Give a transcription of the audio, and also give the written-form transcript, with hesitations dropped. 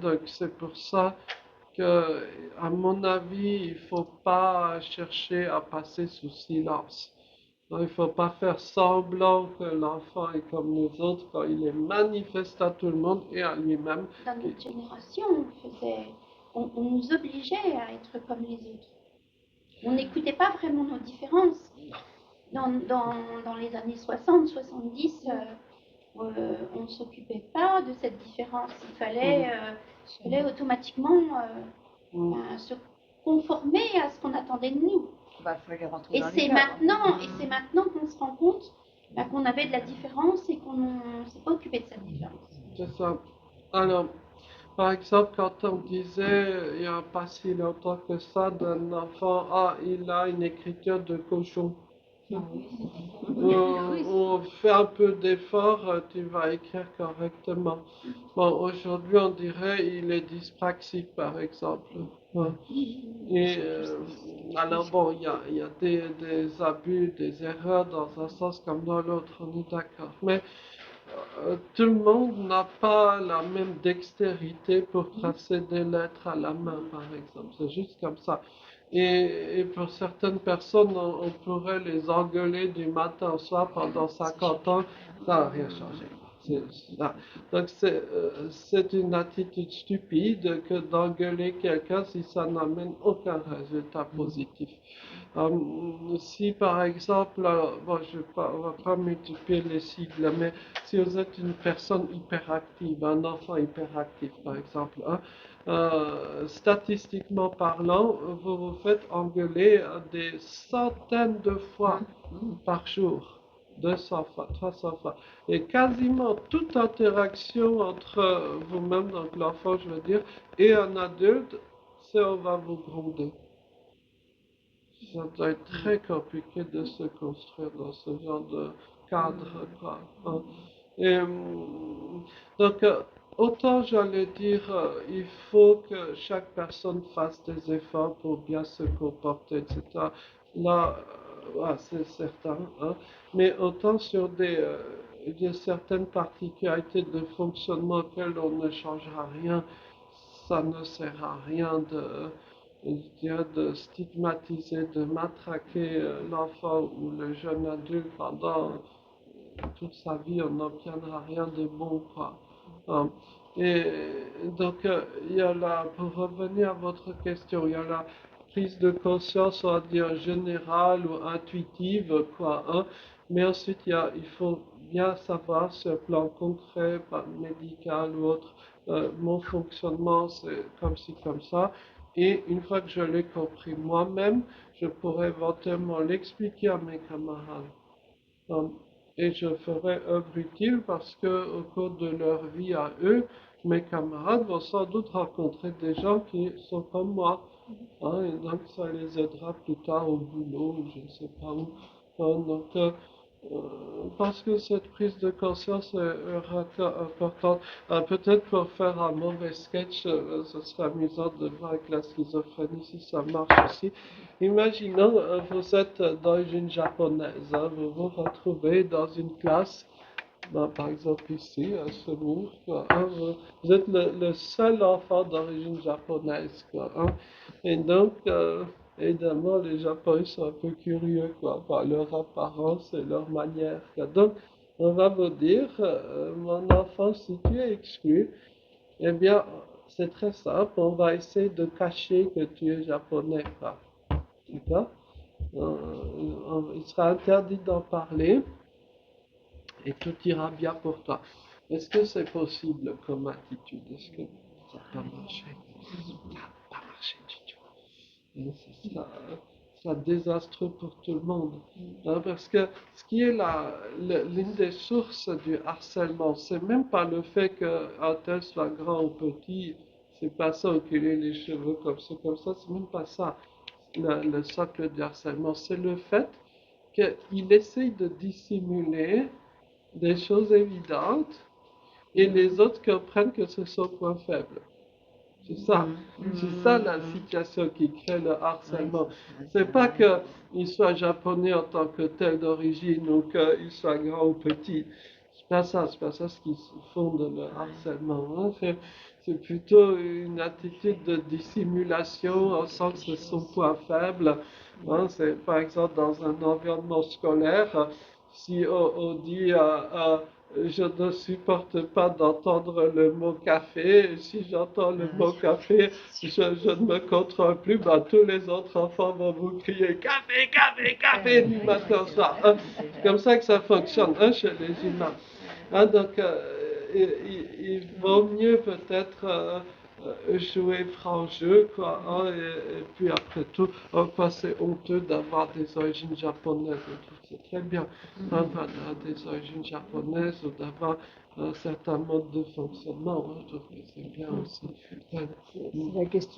Donc c'est pour ça que, à mon avis, il ne faut pas chercher à passer sous silence. Il ne faut pas faire semblant que l'enfant est comme nous autres quand il est manifeste à tout le monde et à lui-même. Dans notre génération, on nous obligeait à être comme les autres. On n'écoutait pas vraiment nos différences. Dans les années 60, 70, on ne s'occupait pas de cette différence. Il fallait automatiquement se conformer à ce qu'on attendait de nous. Et c'est maintenant qu'on se rend compte qu'on avait de la différence et qu'on ne s'est pas occupé de cette différence. C'est ça. Alors, par exemple, quand on disait, il n'y a pas si longtemps que ça, d'un enfant, ah, il a une écriture de cochon. On fait un peu d'effort, tu vas écrire correctement. Bon, aujourd'hui, on dirait il est dyspraxique, par exemple. Ouais. Et alors bon, il y a des abus, des erreurs dans un sens comme dans l'autre, on est d'accord. Mais tout le monde n'a pas la même dextérité pour tracer des lettres à la main, par exemple. C'est juste comme ça. Et pour certaines personnes, on pourrait les engueuler du matin au soir pendant 50 ans, ça n'a rien changé. Donc c'est une attitude stupide que d'engueuler quelqu'un si ça n'amène aucun résultat positif. Si par exemple, bon, on va pas multiplier les sigles, mais si vous êtes une personne hyperactive, un enfant hyperactif par exemple, hein, statistiquement parlant, vous vous faites engueuler des centaines de fois par jour. 200 fois, 300 fois. Et quasiment toute interaction entre vous-même, donc l'enfant je veux dire, et un adulte, c'est on va vous gronder. Ça doit être très compliqué de se construire dans ce genre de cadre, quoi. Hein. Et, donc, autant j'allais dire, il faut que chaque personne fasse des efforts pour bien se comporter, etc. Là, ouais, c'est certain. Hein. Mais autant sur certaines particularités de fonctionnement auxquelles on ne changera rien, ça ne sert à rien de stigmatiser, de matraquer l'enfant ou le jeune adulte pendant toute sa vie, on n'obtiendra rien de bon, quoi. Hein. Et donc, il y a pour revenir à votre question, il y a la prise de conscience, on va dire générale ou intuitive, quoi. Hein. Mais ensuite, il faut bien savoir sur le plan concret, pas médical ou autre, mon fonctionnement, c'est comme ci, comme ça. Et une fois que je l'ai compris moi-même, je pourrais éventuellement l'expliquer à mes camarades. Et je ferai œuvre utile parce que au cours de leur vie à eux, mes camarades vont sans doute rencontrer des gens qui sont comme moi. Hein, et donc ça les aidera plus tard au boulot, je ne sais pas où. Hein, donc, parce que cette prise de conscience est importante. Peut-être pour faire un mauvais sketch, ce serait amusant de voir avec la schizophrénie si ça marche aussi. Imaginons, vous êtes d'origine japonaise, hein, vous vous retrouvez dans une classe, ben, par exemple ici, à Semur, quoi, hein, vous êtes le seul enfant d'origine japonaise, quoi, hein, et donc, évidemment, les Japonais sont un peu curieux, quoi, par leur apparence et leur manière, quoi. Donc, on va vous dire, mon enfant, si tu es exclu, eh bien, c'est très simple, on va essayer de cacher que tu es japonais, quoi. D'accord? Il sera interdit d'en parler et tout ira bien pour toi. Est-ce que c'est possible comme attitude? Est-ce que ça peut marcher? Ça n'a pas marché du tout. Et ça sera désastreux pour tout le monde. Hein, parce que ce qui est l'une des sources du harcèlement, c'est même pas le fait qu'un tel soit grand ou petit, c'est pas ça, oculer les cheveux comme ça, c'est même pas ça. Le socle du harcèlement, c'est le fait qu'il essaye de dissimuler des choses évidentes et les autres comprennent que c'est son point faible. C'est ça. C'est ça la situation qui crée le harcèlement. C'est pas qu'il soit japonais en tant que tel d'origine ou qu'il soit grand ou petit. C'est pas ça ce qui fonde le harcèlement. Hein. c'est plutôt une attitude de dissimulation, on sent que c'est son point faible. Hein, c'est par exemple dans un environnement scolaire, si on dit je ne supporte pas d'entendre le mot café, si j'entends le mot café, je ne me contrôle plus, tous les autres enfants vont vous crier café, café, café du matin au soir. Hein. C'est comme ça que ça fonctionne chez les humains. Hein, donc, il vaut mieux peut-être jouer franc jeu, quoi. Hein, et puis après tout, c'est honteux d'avoir des origines japonaises. Je trouve que c'est très bien d'avoir des origines japonaises ou d'avoir un certain mode de fonctionnement. Hein, je trouve que c'est bien aussi. C'est la question.